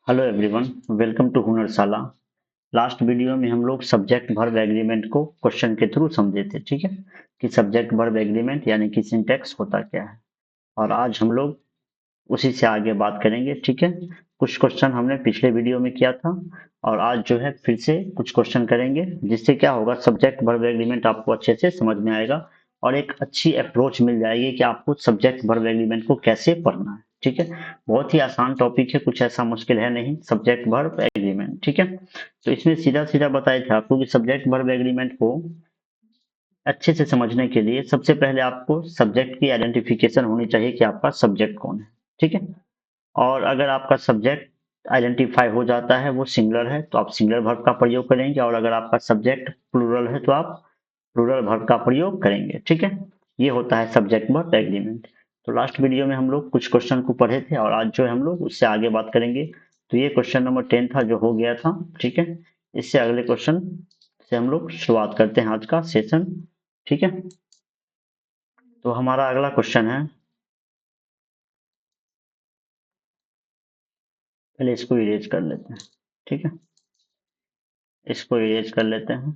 Hello everyone, welcome to Hunarshala. Last video में हम लोग सब्जेक्ट वर्ब एग्रीमेंट को क्वेश्चन के थ्रू समझे थे। ठीक है कि सब्जेक्ट वर्ब एग्रीमेंट यानी कि सिंटैक्स होता क्या है। और आज हम लोग उसी से आगे बात करेंगे। ठीक है, कुछ क्वेश्चन हमने पिछले वीडियो में किया था और आज जो है फिर से कुछ क्वेश्चन करेंगे, जिससे क्या होगा, सब्जेक्ट वर्ब एग्रीमेंट आपको अच्छे से समझ में आएगा और एक अच्छी अप्रोच मिल जाएगी कि आपको सब्जेक्ट वर्ब एग्रीमेंट को कैसे पढ़ना है। ठीक है, बहुत ही आसान टॉपिक है, कुछ ऐसा मुश्किल है नहीं सब्जेक्ट वर्ब एग्रीमेंट। ठीक है, तो इसमें सीधा सीधा बताया था आपको कि सब्जेक्ट वर्ब एग्रीमेंट को अच्छे से समझने के लिए सबसे पहले आपको सब्जेक्ट की आइडेंटिफिकेशन होनी चाहिए कि आपका सब्जेक्ट कौन है। ठीक है, और अगर आपका सब्जेक्ट आइडेंटिफाई हो जाता है, वो सिंगुलर है, तो आप सिंगुलर वर्ब का प्रयोग करेंगे, और अगर आपका सब्जेक्ट प्लूरल है तो आप प्लूरल वर्ब का प्रयोग करेंगे। ठीक है, ये होता है सब्जेक्ट वर्ब एग्रीमेंट। तो लास्ट वीडियो में हम लोग कुछ क्वेश्चन को पढ़े थे और आज जो है हम लोग उससे आगे बात करेंगे। तो ये क्वेश्चन नंबर 10 था जो हो गया था। ठीक है, इससे अगले क्वेश्चन से हम लोग शुरुआत करते हैं आज का सेशन। ठीक है, तो हमारा अगला क्वेश्चन है, पहले इसको इरेज कर लेते हैं। ठीक है, इसको इरेज कर लेते हैं।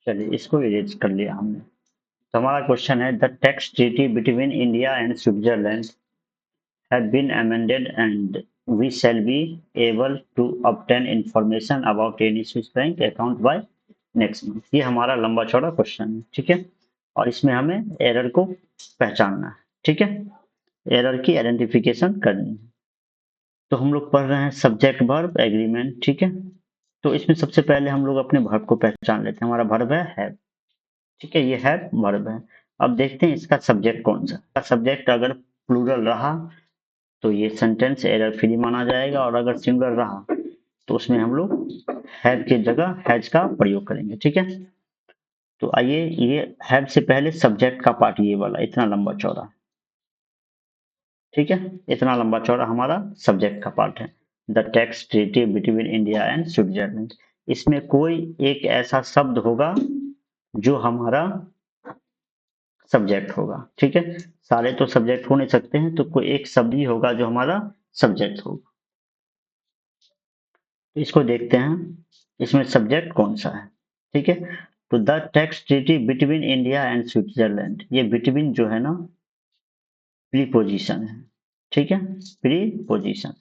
चलिए, इसको इरेज कर लिया हमने। तो हमारा क्वेश्चन है, the tax treaty between India and Switzerland have been amended and we shall be able to obtain information about any Swiss bank account by next month। ये हमारा लंबा चौड़ा क्वेश्चन है। ठीक है, और इसमें हमें एरर को पहचानना है। ठीक है, एरर की आइडेंटिफिकेशन करनी है। तो हम लोग पढ़ रहे हैं सब्जेक्ट वर्ब एग्रीमेंट। ठीक है, तो इसमें सबसे पहले हम लोग अपने वर्ब को पहचान लेते हैं। हमारा वर्ब है हैव। ठीक है, ये हैव वर्ब है। अब देखते हैं इसका सब्जेक्ट कौन सा। सब्जेक्ट अगर प्लूरल रहा तो ये सेंटेंस एरर फ्री माना जाएगा, और अगर सिंगुलर रहा तो उसमें हम लोग हैव की जगह हैज का प्रयोग करेंगे। ठीक है, तो आइए, ये हैव से पहले सब्जेक्ट का पार्ट ये वाला इतना लंबा चौड़ा। ठीक है, इतना लंबा चौड़ा हमारा सब्जेक्ट का पार्ट है। The tax treaty between India and Switzerland. इसमें कोई एक ऐसा शब्द होगा जो हमारा सब्जेक्ट होगा। ठीक है, सारे तो सब्जेक्ट हो नहीं सकते हैं, तो कोई एक शब्द ही होगा जो हमारा सब्जेक्ट होगा। इसको देखते हैं, इसमें सब्जेक्ट कौन सा है। ठीक है, तो the tax treaty between India and Switzerland, ये बिटवीन जो है ना, प्रीपोजिशन है। ठीक है, प्रीपोजिशन।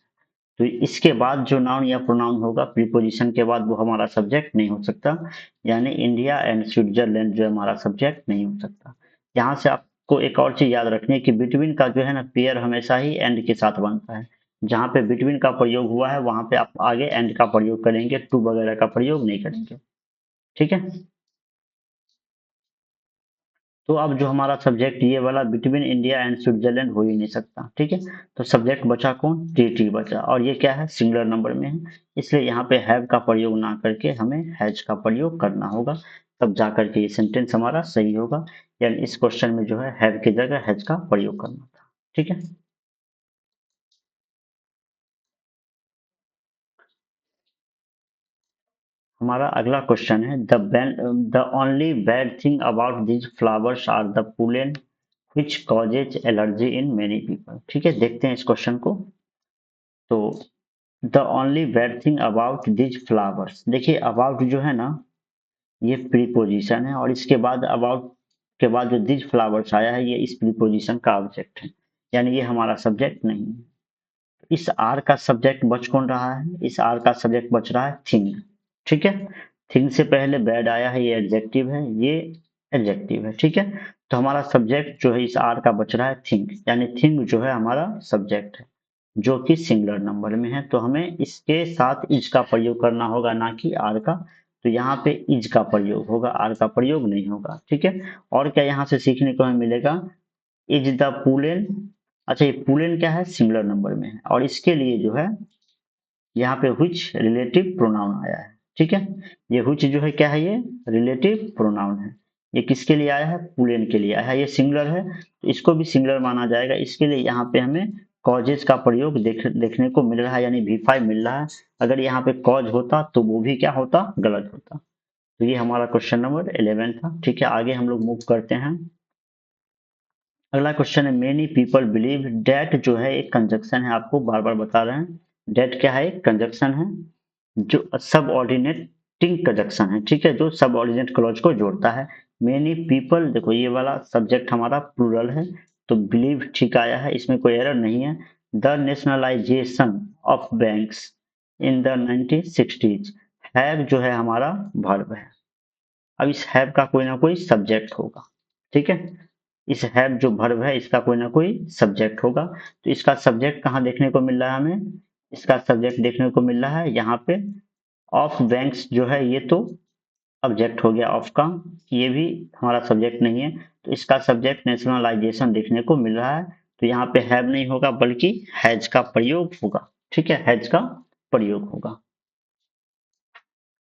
तो इसके बाद जो नाउन या प्रोनाउन होगा प्रीपोजिशन के बाद, वो हमारा सब्जेक्ट नहीं हो सकता। यानी इंडिया एंड स्विट्जरलैंड जो हमारा सब्जेक्ट नहीं हो सकता। यहाँ से आपको एक और चीज याद रखनी है कि बिटवीन का जो है ना, पेयर हमेशा ही एंड के साथ बनता है। जहाँ पे बिटवीन का प्रयोग हुआ है वहां पे आप आगे एंड का प्रयोग करेंगे, टू वगैरह का प्रयोग नहीं करेंगे। ठीक है, तो अब जो हमारा सब्जेक्ट ये वाला बिटवीन इंडिया एंड स्विट्जरलैंड हो ही नहीं सकता। ठीक है, तो सब्जेक्ट बचा कौन, टीटी बचा, और ये क्या है, सिंगुलर नंबर में है। इसलिए यहाँ पे हैव का प्रयोग ना करके हमें हैज का प्रयोग करना होगा, तब जाकर के ये सेंटेंस हमारा सही होगा। यानी इस क्वेश्चन में जो है हैव की जगह हैज का प्रयोग करना था। ठीक है, हमारा अगला क्वेश्चन है, the only bad thing about these flowers are the pollen which causes allergy in many people। ठीक है, देखते हैं इस क्वेश्चन को। तो the only bad thing about these flowers, देखिए अबाउट जो है ना, ये प्रीपोजिशन है, और इसके बाद अबाउट के बाद जो दिज फ्लावर्स आया है, ये इस प्रीपोजिशन का ऑब्जेक्ट है। यानी ये हमारा सब्जेक्ट नहीं है। इस आर का सब्जेक्ट बच कौन रहा है, इस आर का सब्जेक्ट बच रहा है थिंग। ठीक है, थिंग से पहले बैड आया है, ये एडजेक्टिव है, ये एडजेक्टिव है। ठीक है, तो हमारा सब्जेक्ट जो है इस आर का बच रहा है थिंग, यानी थिंग जो है हमारा सब्जेक्ट है, जो कि सिंगुलर नंबर में है। तो हमें इसके साथ इज का प्रयोग करना होगा, ना कि आर का। तो यहाँ पे इज का प्रयोग होगा, आर का प्रयोग नहीं होगा। ठीक है, और क्या यहाँ से सीखने को हमें मिलेगा, इज द पुलेन। अच्छा, ये पुलेन क्या है, सिंगुलर नंबर में है, और इसके लिए जो है यहाँ पे व्हिच रिलेटिव प्रोनाउन आया है। ठीक है, ये व्हिच जो है क्या है, ये रिलेटिव प्रोनाउन है। ये किसके लिए आया है, पुलेन के लिए आया है। ये सिंगुलर है तो इसको भी सिंगुलर माना जाएगा। इसके लिए यहाँ पे हमें कॉजेज का प्रयोग देखने को मिल रहा है, यानी V5 मिल रहा है। अगर यहाँ पे कॉज होता तो वो भी क्या होता, गलत होता। तो ये हमारा क्वेश्चन नंबर 11 था। ठीक है, आगे हम लोग मूव करते हैं। अगला क्वेश्चन है मेनी पीपल बिलीव डेट, जो है एक कंजक्शन है, आपको बार बार बता रहे हैं। डेट क्या है, एक कंजक्शन है जो सब ऑर्डिनेटिंग कंजक्शन है। ठीक है, जो सब ऑर्डिनेट क्लॉज को जोड़ता है। मेनी पीपल, देखो ये वाला सब्जेक्ट हमारा प्लूरल है तो बिलीव ठीक आया है, इसमें कोई एरर नहीं है। The nationalisation of banks in the 1960s, have जो है हमारा वर्ब है। अब इस हैव का कोई ना कोई सब्जेक्ट होगा। ठीक है, इस हैव जो वर्ब है इसका कोई ना कोई सब्जेक्ट होगा। तो इसका सब्जेक्ट कहाँ देखने को मिल रहा है हमें, इसका सब्जेक्ट देखने को मिल रहा है यहाँ पे। ऑफ बैंक्स जो है ये तो ऑब्जेक्ट हो गया ऑफ का, ये भी हमारा सब्जेक्ट नहीं है। तो इसका सब्जेक्ट नेशनलाइजेशन देखने को मिल रहा है। तो यहाँ पे हैव नहीं होगा बल्कि हैज का प्रयोग होगा। ठीक है, हैज का प्रयोग होगा।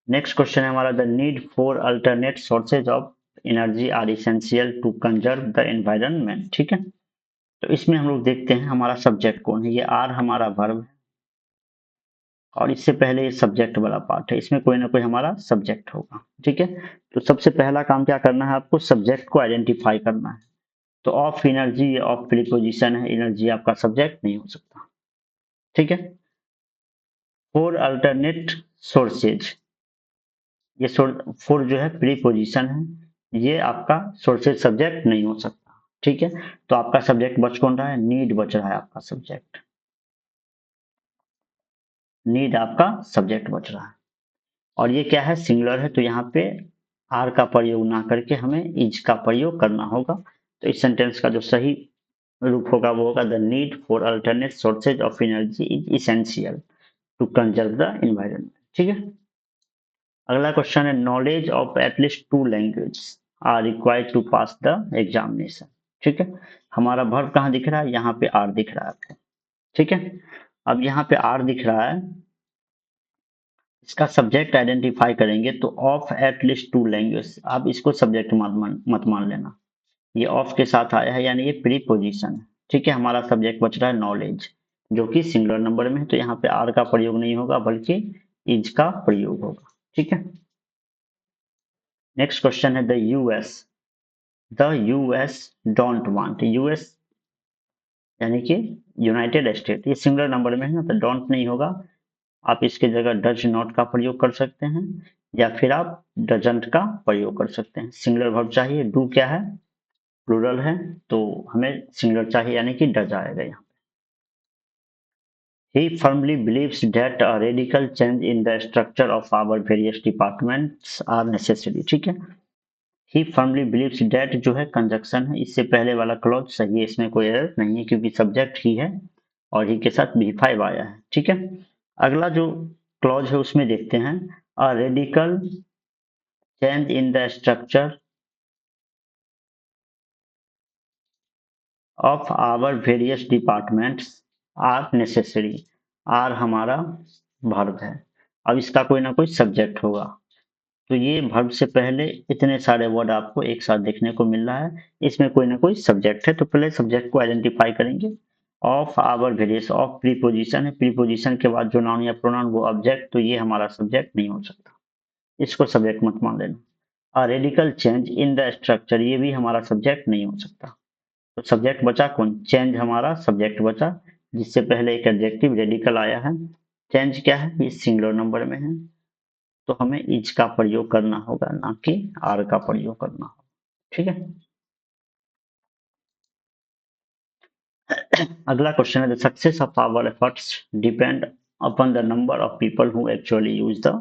नेक्स्ट क्वेश्चन है हमारा, the need for alternate sources of energy are essential to conserve the environment. ठीक है, तो इसमें हम लोग देखते हैं हमारा सब्जेक्ट कौन है। ये आर हमारा वर्ब है और इससे पहले ये सब्जेक्ट वाला पार्ट है, इसमें कोई ना कोई हमारा सब्जेक्ट होगा। ठीक है, तो सबसे पहला काम क्या करना है आपको, सब्जेक्ट को आइडेंटिफाई करना है। तो ऑफ एनर्जी, ये ऑफ प्रीपोजिशन है, एनर्जी आपका सब्जेक्ट नहीं हो सकता। ठीक है, फॉर अल्टरनेट सोर्सेज, ये फॉर जो है प्रीपोजिशन है, ये आपका सोर्सेज सब्जेक्ट नहीं हो सकता। ठीक है, तो आपका सब्जेक्ट बच कौन रहा है, नीड बच रहा है आपका सब्जेक्ट। नीड आपका सब्जेक्ट बच रहा है और ये क्या है, सिंगुलर है, तो यहाँ पे आर का प्रयोग ना करके हमें इज का प्रयोग करना होगा। तो इस सेंटेंस का जो सही रूप होगा वो होगा, the need for alternate sources of energy is essential to conserve the environment. ठीक है, अगला क्वेश्चन है, knowledge of at least two language are required to pass the examination. ठीक है, हमारा वर्ब कहाँ दिख रहा है, यहाँ पे आर दिख रहा है आपको। ठीक है, अब यहाँ पे आर दिख रहा है, इसका सब्जेक्ट आइडेंटिफाई करेंगे तो ऑफ एटलीस्ट टू लैंग्वेज, आप इसको सब्जेक्ट मत मान लेना। ये ऑफ के साथ आया है यानी ये प्रीपोजिशन है। ठीक है, हमारा सब्जेक्ट बच रहा है नॉलेज, जो कि सिंगुलर नंबर में है, तो यहाँ पे आर का प्रयोग नहीं होगा बल्कि इज का प्रयोग होगा। ठीक है, नेक्स्ट क्वेश्चन है, the US don't want, US यानी कि यूनाइटेड स्टेट, ये सिंगुलर नंबर में है ना, तो डोंट नहीं होगा। आप इसके जगह डज नॉट का प्रयोग कर सकते हैं या फिर आप डजंट का प्रयोग कर सकते हैं। सिंगुलर वर्ब चाहिए, डू क्या है, प्लूरल है, तो हमें सिंगुलर चाहिए यानी कि डज आएगा यहाँ। He firmly believes that a radical change in the structure of our various departments are necessary. ठीक है, he firmly believes that जो है कंजक्शन है, इससे पहले वाला क्लॉज सही है, इसमें कोई एरर नहीं है क्योंकि सब्जेक्ट ही है और ही के साथ V5 आया है। ठीक है, अगला जो क्लॉज है उसमें देखते हैं, a radical change in the structure of our various departments are necessary। Are हमारा वर्ब है, अब इसका कोई ना कोई सब्जेक्ट होगा। तो ये वर्ब से पहले इतने सारे वर्ड आपको एक साथ देखने को मिल रहा है, इसमें कोई ना कोई सब्जेक्ट है, तो पहले सब्जेक्ट को आइडेंटिफाई करेंगे। Of our various, of preposition है, प्रीपोजिशन के बाद जो नाउन या प्रोनाउन वो ऑब्जेक्ट, तो ये हमारा सब्जेक्ट नहीं हो सकता, इसको सब्जेक्ट मत मान लेना। अ radical change in the structure, ये भी हमारा सब्जेक्ट नहीं हो सकता। तो सब्जेक्ट बचा कौन, चेंज हमारा सब्जेक्ट बचा, जिससे पहले एक एडजेक्टिव रेडिकल आया है। चेंज क्या है, ये सिंगुलर नंबर में है, तो हमें इज का प्रयोग करना होगा ना कि आर का प्रयोग करना होगा। ठीक है, अगला क्वेश्चन है, the success of our efforts depend upon the number of people who actually use the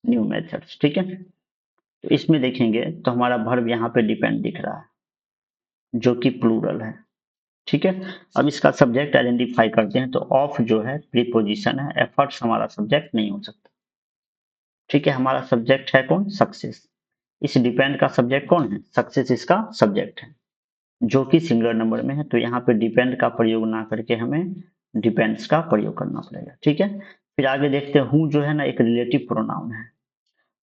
new methods. ठीक है, तो इसमें देखेंगे तो हमारा वर्ब यहाँ पे डिपेंड दिख रहा है जो कि प्लूरल है। ठीक है, अब इसका सब्जेक्ट आइडेंटिफाई करते हैं, तो ऑफ जो है प्रीपोजिशन है, एफर्ट्स हमारा सब्जेक्ट नहीं हो सकता। ठीक है, हमारा सब्जेक्ट है कौन, सक्सेस। इस डिपेंड का सब्जेक्ट कौन है, सक्सेस इसका सब्जेक्ट है जो कि सिंगुलर नंबर में है, तो यहाँ पे डिपेंड का प्रयोग ना करके हमें डिपेंड्स का प्रयोग करना पड़ेगा। ठीक है, फिर आगे देखते हैं, हूँ जो है ना एक रिलेटिव प्रोनाउन है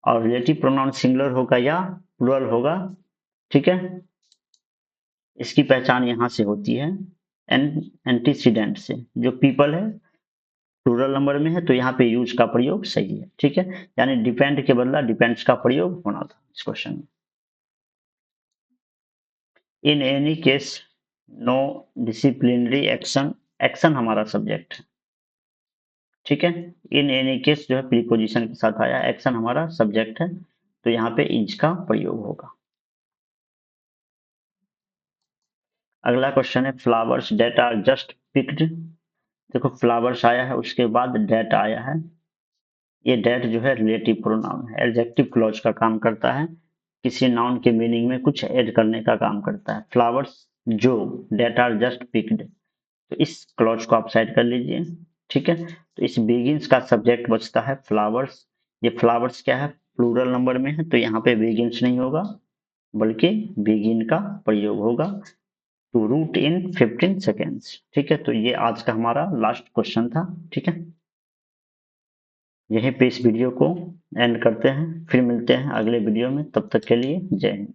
और रिलेटिव प्रोनाउन सिंगुलर होगा या प्लूरल होगा, ठीक है, इसकी पहचान यहां से होती है एंटीसीडेंट से। जो पीपल है प्लूरल नंबर में है तो यहाँ पे यूज का प्रयोग सही है। ठीक है, यानी डिपेंड के बदला डिपेंड्स का प्रयोग होना था इस क्वेश्चन में। In any case no disciplinary action, action हमारा सब्जेक्ट है। ठीक है, इन एनी केस जो है प्रीपोजिशन के साथ आया, एक्शन हमारा सब्जेक्ट है, तो यहाँ पे इज का प्रयोग होगा। अगला क्वेश्चन है flowers that are just picked. देखो फ्लावर्स आया है, उसके बाद डेट आया है। ये डेट जो है रिलेटिव प्रोनाउन है, एडजेक्टिव क्लॉज का काम करता है, किसी नाउन के मीनिंग में कुछ ऐड करने का काम करता है। फ्लावर्स जो, डेट आर जस्ट पिक्ड, तो इस क्लॉज को आप साइड कर लीजिए। ठीक है, तो इस बिगिंस का सब्जेक्ट बचता है फ्लावर्स। ये फ्लावर्स क्या है, प्लूरल नंबर में है, तो यहाँ पे बिगिंस नहीं होगा बल्कि बिगिन का प्रयोग होगा। To root in 15 seconds. ठीक है, तो ये आज का हमारा लास्ट क्वेश्चन था। ठीक है, यहीं पे इस वीडियो को एंड करते हैं, फिर मिलते हैं अगले वीडियो में, तब तक के लिए जय हिंद।